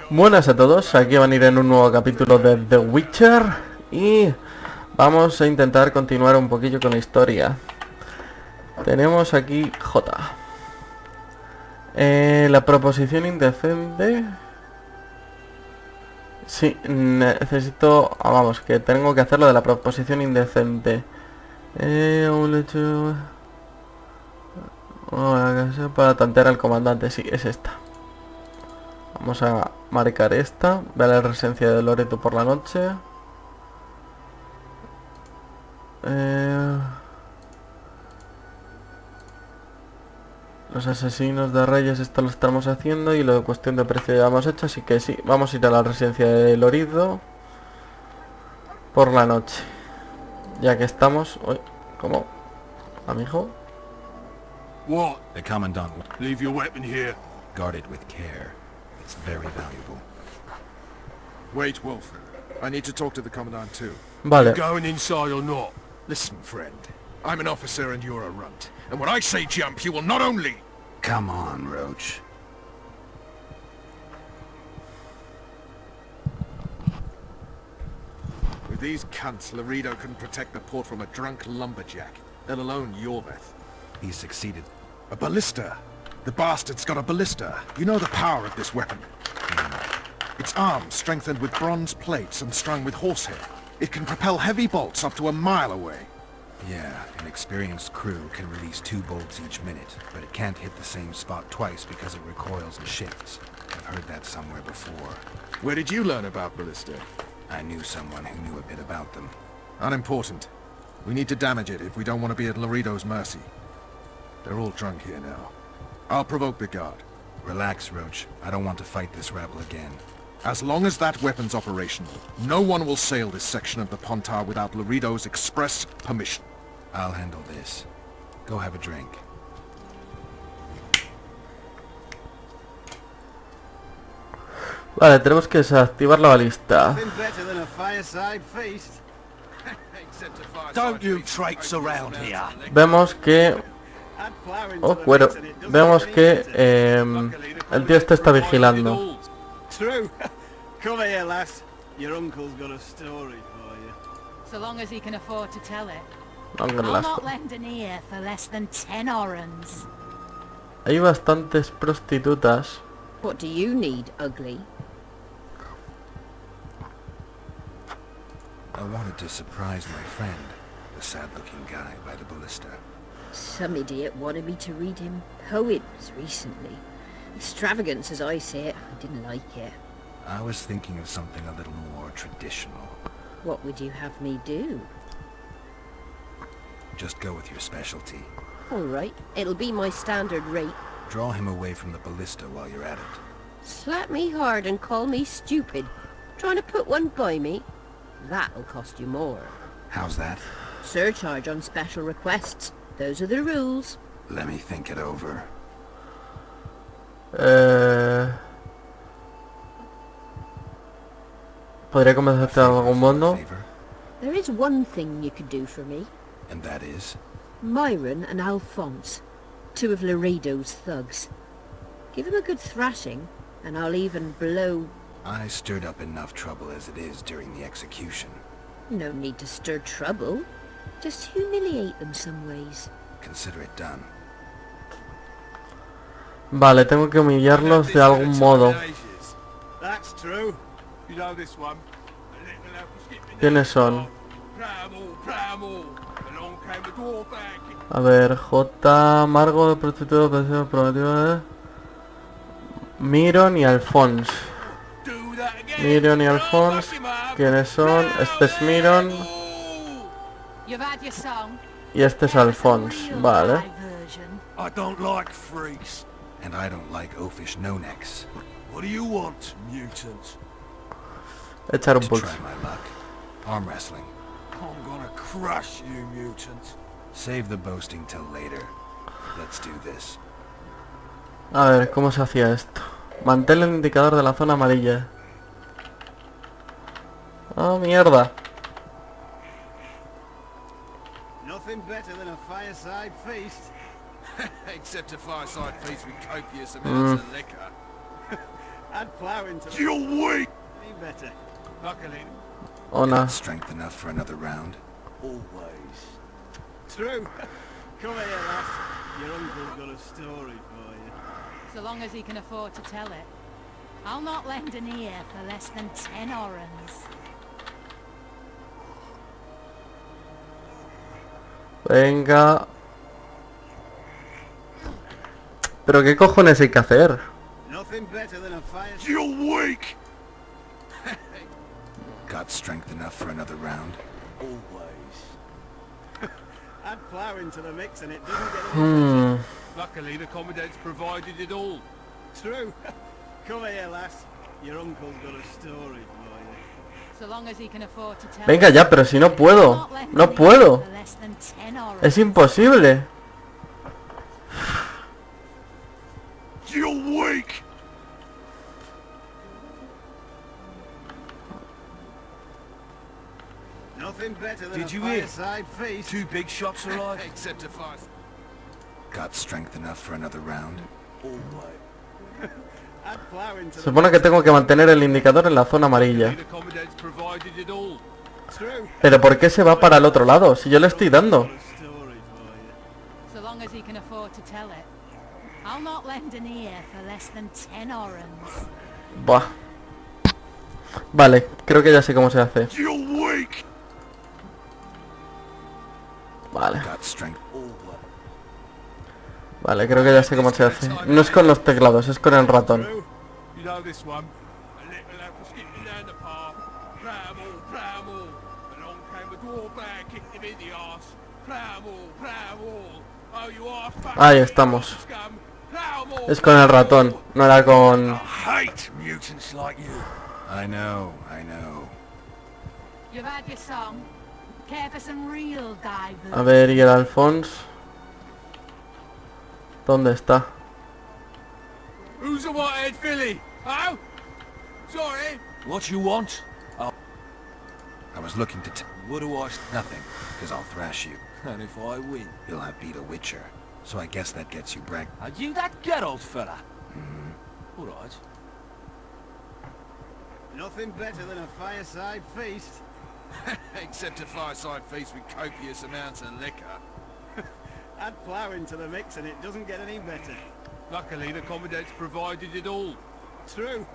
Buenas a todos, aquí van a ir en un nuevo capítulo de The Witcher y vamos a intentar continuar un poquillo con la historia. Tenemos aquí J. La proposición indecente. Sí, necesito... vamos, que tengo que hacer lo de la proposición indecente. Un hecho... para tantear al comandante, sí, es esta. Vamos a marcar esta. Ve a la residencia de Loredo por la noche. Los asesinos de reyes, esto lo estamos haciendo. Y lo de cuestión de precio ya hemos hecho. Así que sí, vamos a ir a la residencia de Loredo por la noche. Ya que estamos... Uy, ¿cómo? ¿Amigo? What? The Commandant. Leave your weapon here. Guard it with care. It's very valuable. Wait, Wolf. I need to talk to the Commandant too. Vale. Going inside or not? Listen, friend. I'm an officer and you're a runt. And when I say jump, you will not only... Come on, Roach. With these cunts, Loredo couldn't protect the port from a drunk lumberjack, let alone Yorveth. He succeeded. A ballista. The bastard's got a ballista. You know the power of this weapon. Its arms strengthened with bronze plates and strung with horsehair. It can propel heavy bolts up to a mile away. Yeah, an experienced crew can release 2 bolts each minute, but it can't hit the same spot twice because it recoils and shifts. I've heard that somewhere before. Where did you learn about ballista? I knew someone who knew a bit about them. Unimportant. We need to damage it if we don't want to be at Loredo's mercy. They're all drunk here now. I'll provoke the guard. Relax, Roach. I don't want to fight this rabble again. As long as that weapon's operational, no one will sail this section of the Pontar without Loredo's express permission. I'll handle this. Go have a drink. Vale, tenemos que desactivar la balista. Don't you traipse around here. Vemos que... oh, cuero. Vemos que el tío este está vigilando. True. Come here, lass. Your uncle's got a story for you. So long as he can afford to tell it. No, I'll not lend an ear for less than 10 orans. Hay bastantes prostitutas. What do you need, ugly? I wanted to surprise my friend, the sad-looking guy by the ballista. Some idiot wanted me to read him poems recently. Extravagance as I see it. I didn't like it. I was thinking of something a little more traditional. What would you have me do? Just go with your specialty. Alright, it'll be my standard rate. Draw him away from the ballista while you're at it. Slap me hard and call me stupid. Trying to put one by me? That'll cost you more. How's that? Surcharge on special requests. Those are the rules. Let me think it over. ¿Podría convencerte de algún modo? There is one thing you could do for me. And that is? Myron and Alphonse, 2 of Loredo's thugs. Give them a good thrashing, and I'll even blow... I stirred up enough trouble as it is during the execution. No need to stir trouble. Just humiliate them some ways. Consider it done. Vale, tengo que humillarlos de algún modo. That's true. You know this one. ¿Quiénes son? A ver, J, Margo de prostituta, pensión prometida. Miron y Alphonse. Miron y Alphonse. ¿Quiénes son? Este es Miron. Y este es Alphonse. Vale. I don't like freaks. And I don't like oafish no-necks. What do you want, mutant? Echar un To pulso. try my luck. Arm wrestling. I'm gonna crush you, mutant. Save the boasting till later. Let's do this. A ver, ¿cómo se hacía esto? Mantén el indicador de la zona amarilla. ¡Oh, mierda! Nothing better than a fireside feast. Except a fireside feast with copious amounts of liquor. I'd plow into the... You're weak! Any better. Luckily. Ona. Strength enough for another round? Always. True. Come here, lass. Your uncle's got a story for you. So long as he can afford to tell it. I'll not lend an ear for less than 10 orens. Venga. Pero qué cojones hay que hacer. Nothing better than a fire... You're weak! Got strength enough for another round? Always. I'd plow into the mix and it doesn't get any better. Luckily, the commandant's provided it all. True. Come here, lass. Your uncle's got a story for you. So long as he can afford to tell Venga it. ya, pero si no puedo. No puedo. For less than 10 orens. Es imposible. You're weak! Nothing better than Did a you hear? fireside feast. 2 big shots arrived. Except a fire... Got strength enough for another round? Always. I'd plow into Se the... supone que tengo que mantener el indicador en la zona amarilla. The commandant's provided it all. True. Pero ¿por qué se va para el otro lado? Si yo le estoy dando. Got a story for you. So long as he can afford to tell it. I'll not lend an ear for less than 10 orens. Buah. Vale, creo que ya sé cómo se hace. You're weak! Vale, Got strength? vale, creo que ya sé cómo se hace. No es con los teclados, es con el ratón. True. You know this one. A little lad was skipping down the path. Plow 'em all. Along came a dwarf man, kicked him in the arse. Plow 'em all. Oh, you arse fuck. Ahí estamos. Scum. Plow 'em all. Es con el ratón, no era con... Hate mutants like you. I know, I know. You've had your song. Care for some real divers? A ver, ¿y el Alphonse? ¿Dónde está? Who's a white-haired filly? Oh? Sorry. What you want? I was looking to What do I... nothing, because I'll thrash you. And if I win? You'll have beat a witcher. So I guess that gets you brag. Are you that Geralt fella? All right. Nothing better than a fireside feast. Except a fireside feast with copious amounts of liquor. I'd plow into the mix and it doesn't get any better. Luckily, the commandant's provided it all. True.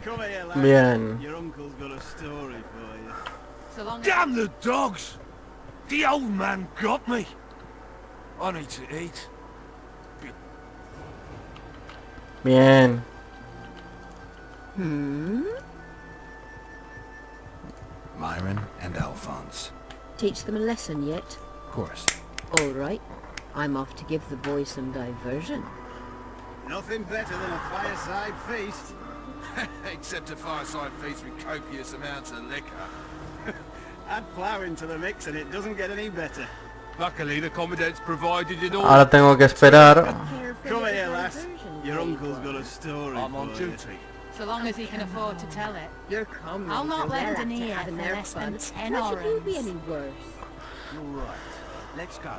Come here, lad. Bien. Your uncle's got a story for you. So long as... Damn the dogs! The old man got me. I need to eat. Bien. Myron and Alphonse. Teach them a lesson yet? Of course. All right. I'm off to give the boys some diversion. Nothing better than a fireside feast. Except a fireside feast with copious amounts of liquor. I'd plow into the mix and it doesn't get any better. Luckily, the commandant's provided it all. Ahora tengo que esperar. Come here, lass. Your uncle's got a story I'm on for you. duty. So long as he can afford to tell it. Your comrades I'll not are well lend an up to ear having for their less fun. than 10 Why should you be orens. any worse? You're right. Let's go.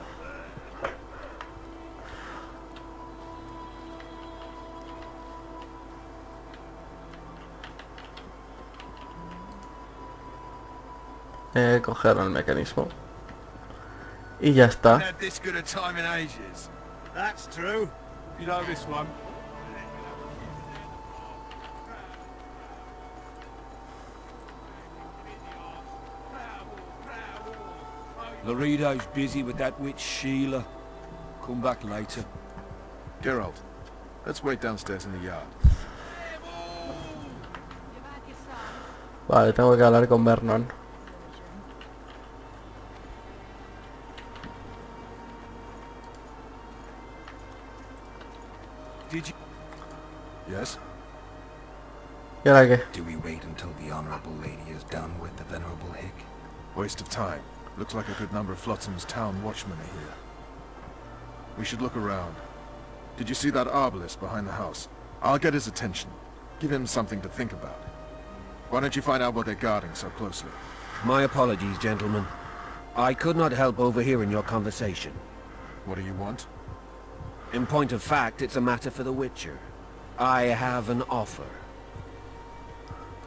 Coger el mecanismo. Y ya está. Had this good a time in ages. That's true. You know this one. Loredo's busy with that witch Sheila. Come back later. Geralt, let's wait downstairs in the yard. You've had your song. Vale, tengo que hablar con Vernon. Did you? Yes? ¿Y ahora qué? Do we wait until the honorable lady is done with the venerable hick? Waste of time. Looks like a good number of Flotsam's town watchmen are here. We should look around. Did you see that arbalist behind the house? I'll get his attention. Give him something to think about. Why don't you find out what they're guarding so closely? My apologies, gentlemen. I could not help overhearing your conversation. What do you want? In point of fact, it's a matter for the Witcher. I have an offer.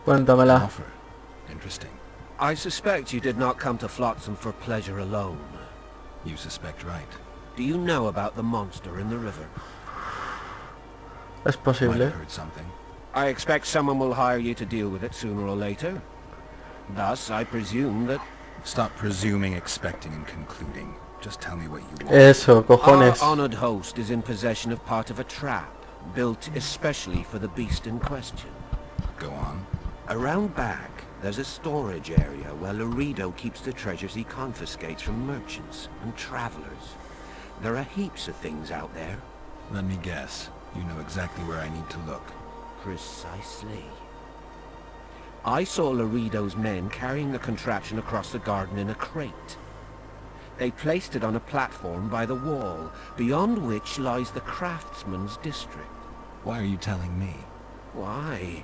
Cuéntamela. Offer. Interesting. I suspect you did not come to Flotsam for pleasure alone. You suspect right. Do you know about the monster in the river? Es Might posible. have heard something. I expect someone will hire you to deal with it sooner or later. Thus, I presume that... Stop presuming, expecting, and concluding. Just tell me what you want. Eso, Our cojones. honored host is in possession of part of a trap, built especially for the beast in question. Go on. Around back, there's a storage area where Loredo keeps the treasures he confiscates from merchants and travelers. There are heaps of things out there. Let me guess. You know exactly where I need to look. Precisely. I saw Loredo's men carrying the contraption across the garden in a crate. They placed it on a platform by the wall, beyond which lies the craftsman's district. Why are you telling me? Why?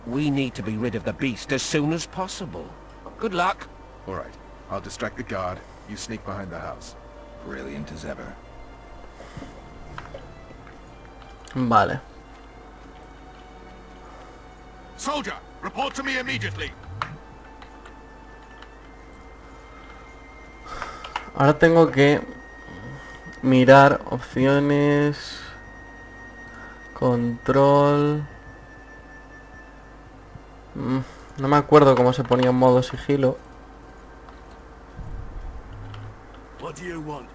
We need to be rid of the beast as soon as possible. Good luck. All right. I'll distract the guard. You sneak behind the house. Brilliant as ever. Vale. Soldier, report to me immediately. Ahora tengo que mirar opciones, control. No me acuerdo cómo se ponía en modo sigilo. What do you want?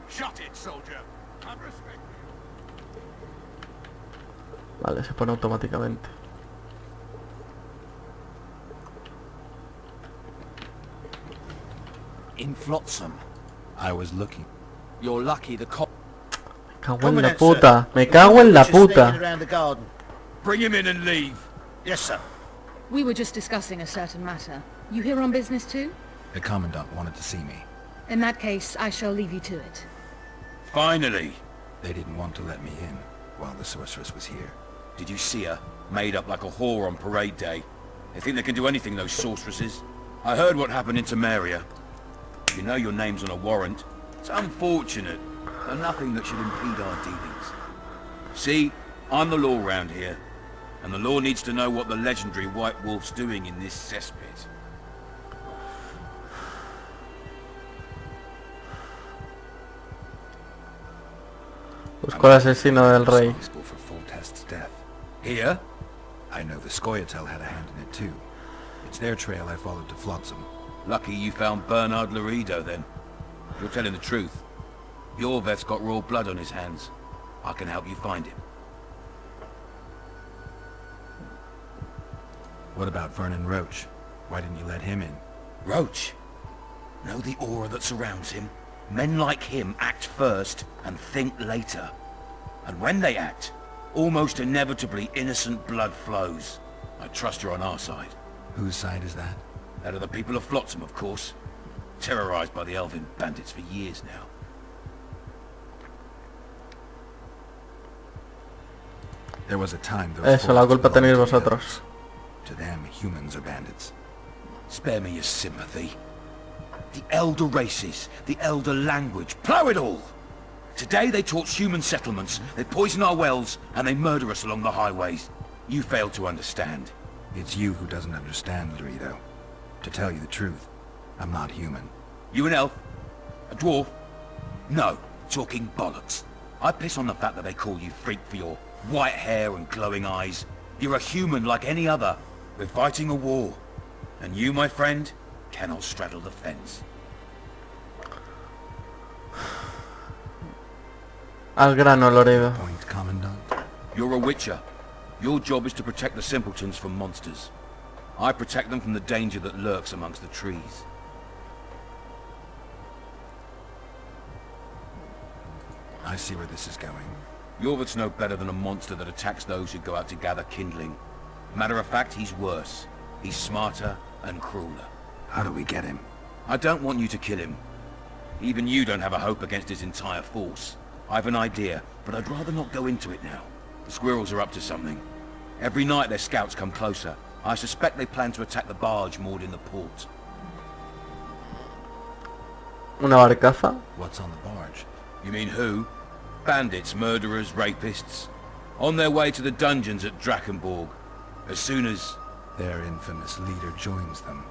Shut it, soldier. Have respect. Vale, se pone automáticamente. In Flotsam. I was looking. You're lucky the cop... Me cago en la puta. Me cago en la puta. around the garden. Bring him in and leave. Yes, sir. We were just discussing a certain matter. You here on business too? The Commandant wanted to see me. In that case, I shall leave you to it. Finally. They didn't want to let me in while the sorceress was here. Did you see her? Made up like a whore on parade day. They think they can do anything, those sorceresses. I heard what happened in Temeria. You know your name's on a warrant. It's unfortunate, but nothing that should impede our dealings. See, I'm the law round here, and the law needs to know what the legendary White Wolf's doing in this cesspit. Busco al asesino del rey. Responsible for Foltest's death. Here? I know the Scoia'tael had a hand in it too. It's their trail I followed to Flotsam. Lucky you found Bernard Loredo, then. You're telling the truth. Yorveth's got raw blood on his hands. I can help you find him. What about Vernon Roach? Why didn't you let him in? Roach? Know the aura that surrounds him? Men like him act first and think later. And when they act, almost inevitably innocent blood flows. I trust you're on our side. Whose side is that? That of the people of Flotsam, of course. Terrorized by the elven bandits for years now. There was a time those Eso, la forces culpa tenéis belonged to the vosotros. elves. To them, humans are bandits. Spare me your sympathy. The elder races, the elder language, plough it all! Today they torch human settlements, they poison our wells, and they murder us along the highways. You fail to understand. It's you who doesn't understand, Loredo. To tell you the truth, I'm not human. You an elf? A dwarf? No, talking bollocks. I piss on the fact that they call you freak for your white hair and glowing eyes. You're a human like any other. We're fighting a war. And you, my friend, cannot straddle the fence. Al grano, Loredo. Point, Commandant. You're a witcher. Your job is to protect the simpletons from monsters. I protect them from the danger that lurks amongst the trees. I see where this is going. Yorveth's no better than a monster that attacks those who go out to gather kindling. Matter of fact, he's worse. He's smarter and crueler. How do we get him? I don't want you to kill him. Even you don't have a hope against his entire force. I've an idea, but I'd rather not go into it now. The squirrels are up to something. Every night their scouts come closer. I suspect they plan to attack the barge moored in the port. Una barcaza. What's on the barge? You mean who? Bandits, murderers, rapists. On their way to the dungeons at Drakenborg. As soon as Their infamous leader joins them.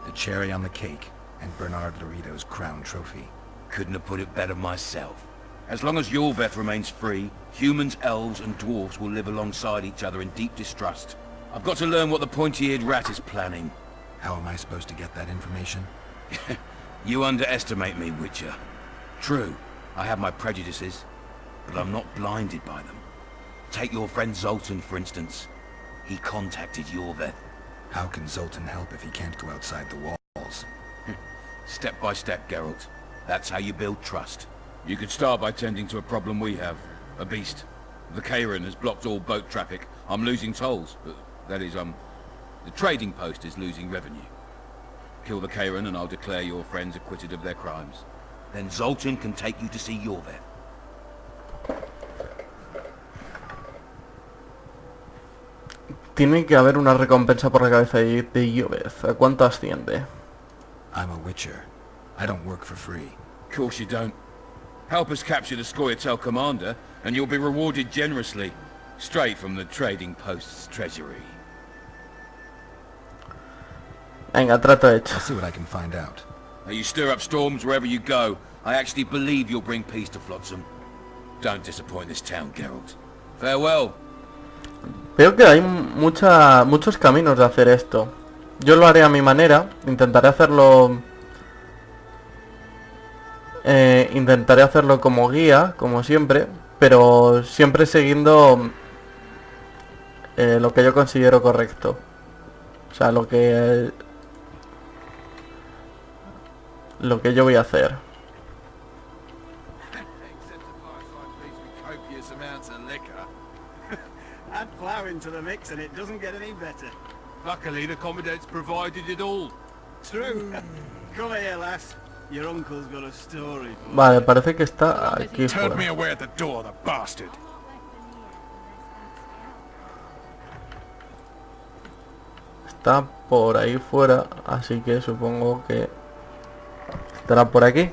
The cherry on the cake, and Bernard Loredo's crown trophy. Couldn't have put it better myself. As long as Yorveth remains free, humans, elves and dwarves will live alongside each other in deep distrust. I've got to learn what the pointy-eared rat is planning. How am I supposed to get that information? You underestimate me, Witcher. True, I have my prejudices, but I'm not blinded by them. Take your friend Zoltan, for instance. He contacted Yorveth. How can Zoltan help if he can't go outside the walls? Step by step, Geralt. That's how you build trust. You could start by tending to a problem we have. A beast. The Kairan has blocked all boat traffic. I'm losing tolls. That is, the trading post is losing revenue. Kill the Kairan and I'll declare your friends acquitted of their crimes. Then Zoltan can take you to see Yorveth. Tiene que haber una recompensa por la cabeza de Yorveth. ¿A cuánto asciende? I'm a Witcher. I don't work for free. Of course you don't. Help us capture the Scoia'tael commander, and you'll be rewarded generously. Straight from the trading post's treasury. Venga, trato hecho. I'll see what I can find out. Now you stir up storms wherever you go. I actually believe you'll bring peace to Flotsam. Don't disappoint this town, Geralt. Farewell. Veo que hay muchos caminos de hacer esto. Yo lo haré a mi manera. Intentaré hacerlo como guía, como siempre, pero siempre siguiendo lo que yo considero correcto. O sea, lo que yo voy a hacer. Add plough into the mix and it doesn't get any better. Luckily, the Commandant's provided it all. True. Come here, lass. Your uncle's got a story for you. Vale, parece que está aquí Turned me fuera. away at the door, the bastard. Está por ahí fuera, así que supongo que estará por aquí.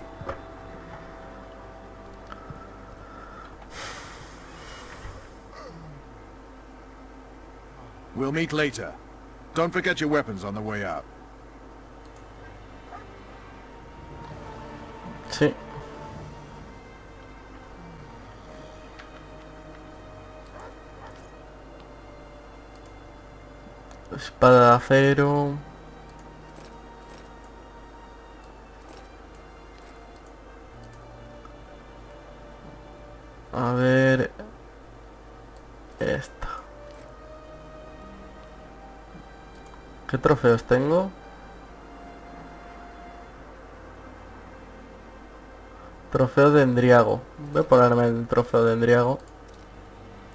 We'll meet later. Don't forget your weapons on the way out. Sí. Espada de acero. A ver. Esta. ¿Qué trofeos tengo? Trofeo de Endriago. Voy a ponerme el trofeo de Endriago,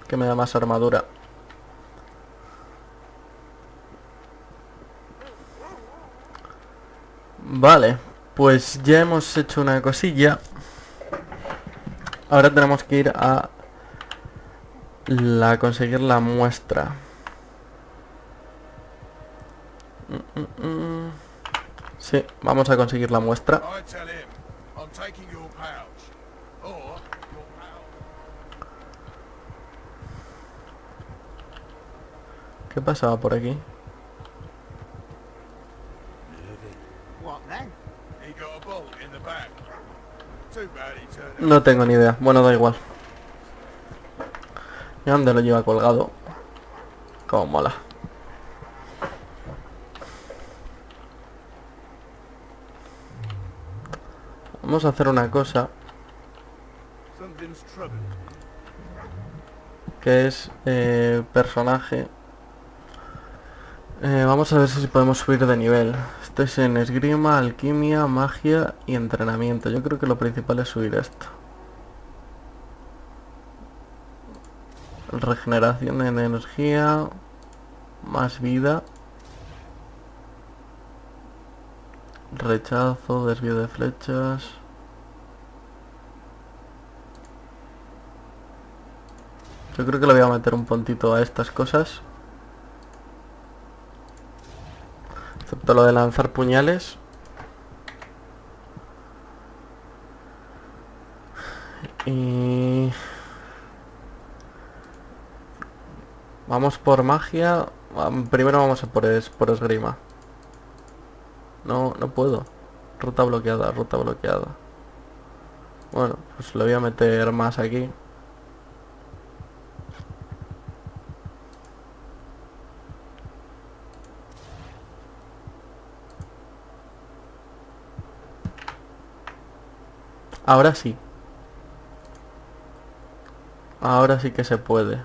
que me da más armadura. Vale, pues ya hemos hecho una cosilla. Ahora tenemos que ir a conseguir la muestra. Sí, vamos a conseguir la muestra. I tell him, I'm taking your pouch. Or your pouch. ¿Qué pasaba por aquí? What then? He got a bolt in the back. Too bad he turned out. No tengo ni idea. Bueno, da igual. ¿Y dónde lo lleva colgado? Cómo mola. Vamos a hacer una cosa, Something's troubling me. que es personaje. Vamos a ver si podemos subir de nivel. Esto es en esgrima, alquimia, magia y entrenamiento. Yo creo que lo principal es subir esto. Regeneración de energía, más vida, rechazo, desvío de flechas. Yo creo que le voy a meter un puntito a estas cosas, excepto lo de lanzar puñales. Y vamos por magia. Primero vamos a por esgrima. No, no puedo. Ruta bloqueada, ruta bloqueada. Bueno, pues le voy a meter más aquí. Ahora sí. Ahora sí que se puede.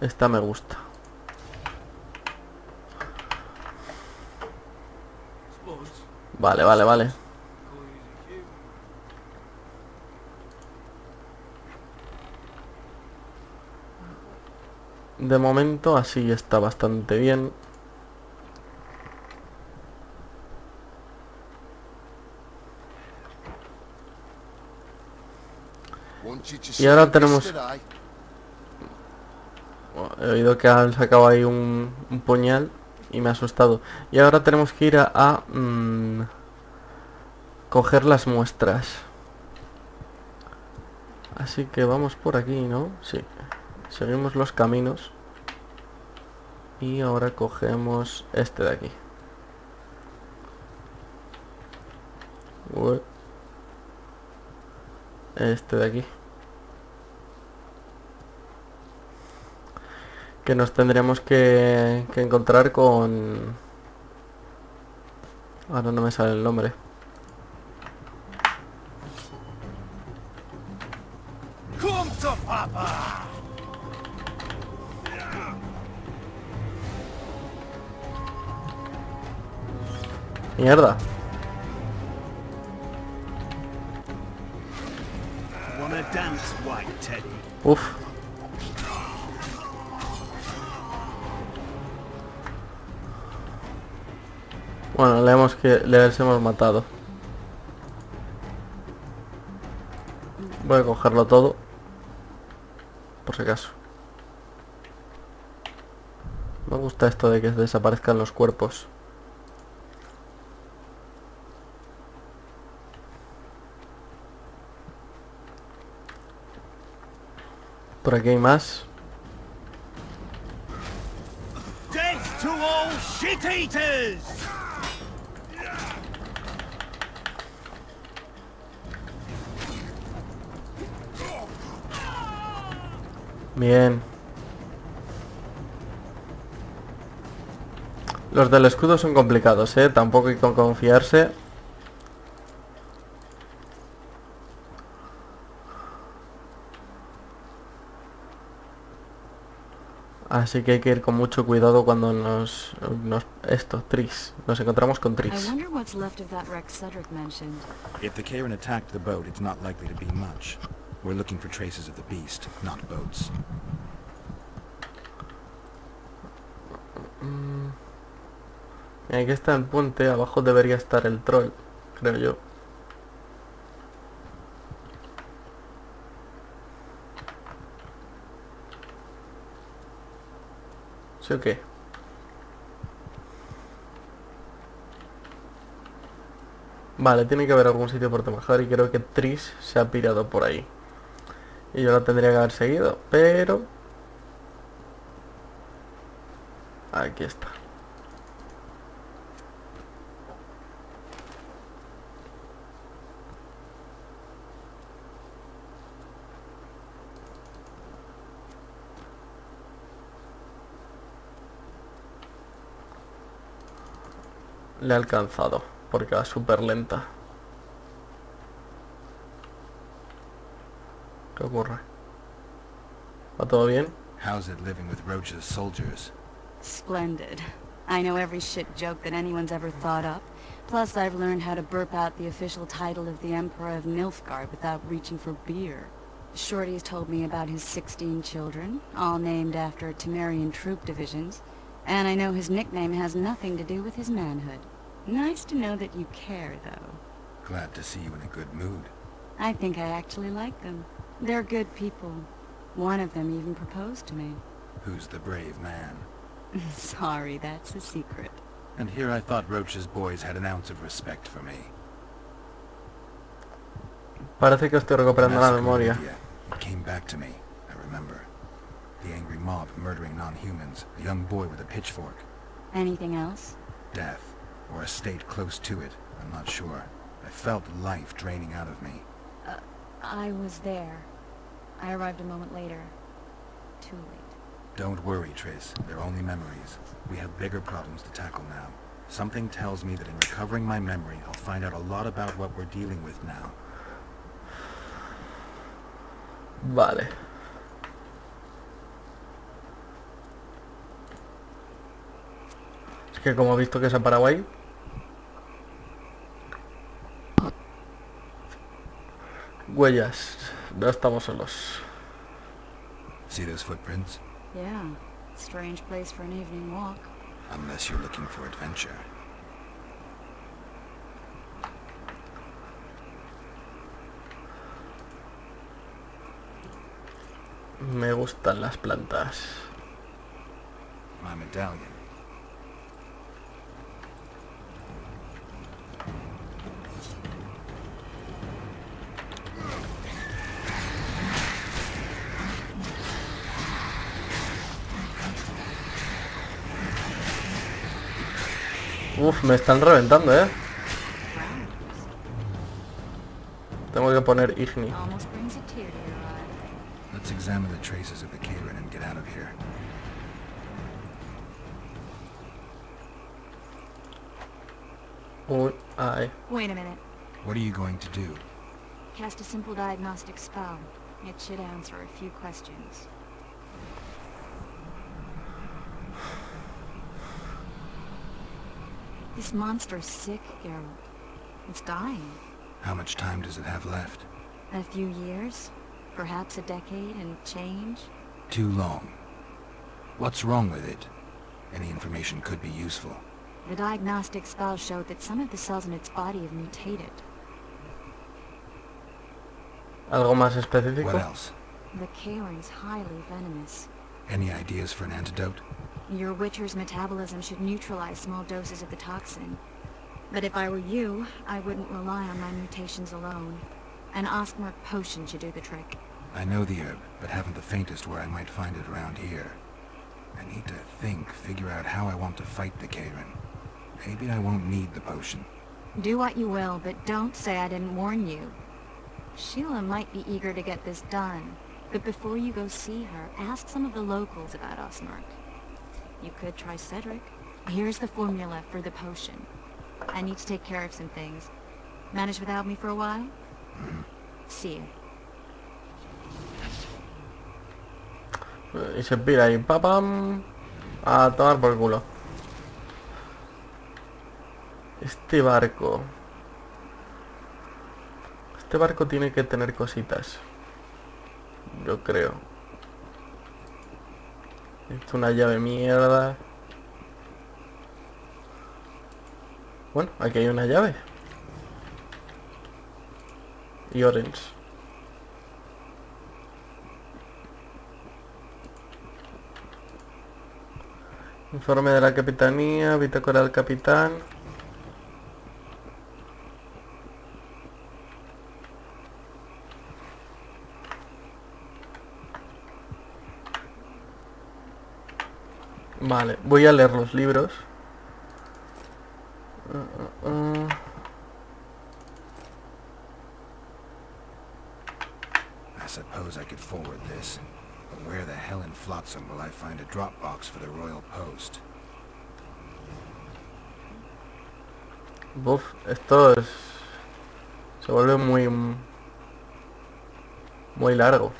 Esta me gusta. Vale, vale, vale. De momento así está bastante bien. Y ahora tenemos... He oído que han sacado ahí un puñal y me ha asustado. Y ahora tenemos que ir a coger las muestras. Así que vamos por aquí, ¿no? Sí. Seguimos los caminos. Y ahora cogemos este de aquí. Este de aquí. Que nos tendríamos que encontrar con... Ahora no me sale el nombre. Mierda. Wanna dance, white teddy? Uf. Bueno, les hemos matado. Voy a cogerlo todo. Por si acaso. Me gusta esto de que desaparezcan los cuerpos. Por aquí hay más. Death to all shit eaters! Bien. Los del escudo son complicados, tampoco hay que confiarse. Así que hay que ir con mucho cuidado cuando nos encontramos con Tris. I wonder what's left of that wreck Cedric mentioned. If the Karen attacked the boat, it's not likely to be much. We're looking for traces of the beast, not boats. Aquí está el puente, abajo debería estar el troll, creo yo. ¿Sí o qué? Vale, tiene que haber algún sitio por trabajar y creo que Tris se ha pirado por ahí. Y yo la tendría que haber seguido, pero... Aquí está. Le he alcanzado, porque va súper lenta. ¿Qué ocurre? ¿Va todo bien? How's it living with Roach's soldiers? Splendid. I know every shit joke that anyone's ever thought up. Plus, I've learned how to burp out the official title of the Emperor of Nilfgaard without reaching for beer. Shorty's told me about his 16 children, all named after Temerian troop divisions. And I know his nickname has nothing to do with his manhood. Nice to know that you care, though. Glad to see you in a good mood. I think I actually like them. They're good people. One of them even proposed to me. Who's the brave man? Sorry, that's a secret. And here I thought Roach's boys had an ounce of respect for me. Parece que estoy recuperando la Massacre in memoria. India. It came back to me. I remember. The angry mob murdering non-humans. A young boy with a pitchfork. Anything else? Death. Or a state close to it. I'm not sure. I felt life draining out of me. I was there. I arrived a moment later. Too late. Don't worry, Triss. They're only memories. We have bigger problems to tackle now. Something tells me that in recovering my memory, I'll find out a lot about what we're dealing with now. Vale. Es que como he visto que es a Paraguay. Huellas. No estamos solos. See those footprints? Yeah. Strange place for an evening walk. Unless you're looking for adventure. Me gustan las plantas. My medallion. Uf, me están reventando, Tengo que poner Igni. Almost brings a tear to your eye. Let's examine the traces of the Karen and get out of here. Uy, ay. Wait a minute. What are you going to do? Cast a simple diagnostic spell. It should answer a few questions. This monster's sick, Geralt. It's dying. How much time does it have left? A few years? Perhaps a decade and change? Too long. What's wrong with it? Any information could be useful. The diagnostic spell showed that some of the cells in its body have mutated. ¿Algo más específico? What else? The Karen's highly venomous. Any ideas for an antidote? Your Witcher's metabolism should neutralize small doses of the toxin. But if I were you, I wouldn't rely on my mutations alone. An Osmark potion should do the trick. I know the herb, but haven't the faintest where I might find it around here. I need to figure out how I want to fight the Karen. Maybe I won't need the potion. Do what you will, but don't say I didn't warn you. Sheila might be eager to get this done, but before you go see her, ask some of the locals about Osmark. You could try Cedric. Here's the formula for the potion. I need to take care of some things. Manage without me for a while? See you. Y se pira ahí, papam, a tomar por culo. Este barco tiene que tener cositas, yo creo. Esto es una llave mierda. Bueno, aquí hay una llave. Y orange. Informe de la capitanía, bitácora del capitán. Vale, voy a leer los libros. I suppose I could forward this, but where the hell in Flotsam will I find a drop box for the Royal Post? Buf, esto es... se vuelve muy largo.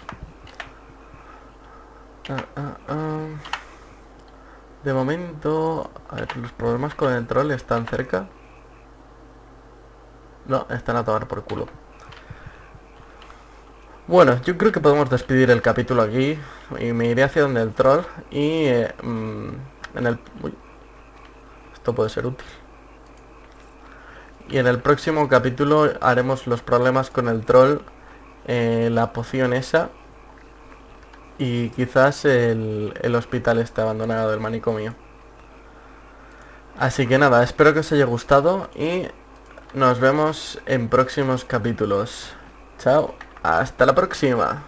De momento, a ver, los problemas con el troll están cerca. No, están a tomar por culo. Bueno, yo creo que podemos despedir el capítulo aquí. Y me iré hacia donde el troll. Y en el... Uy, esto puede ser útil. Y en el próximo capítulo haremos los problemas con el troll, la poción esa. Y quizás el hospital esté abandonado del manicomio. Así que nada, espero que os haya gustado y nos vemos en próximos capítulos. Chao, hasta la próxima.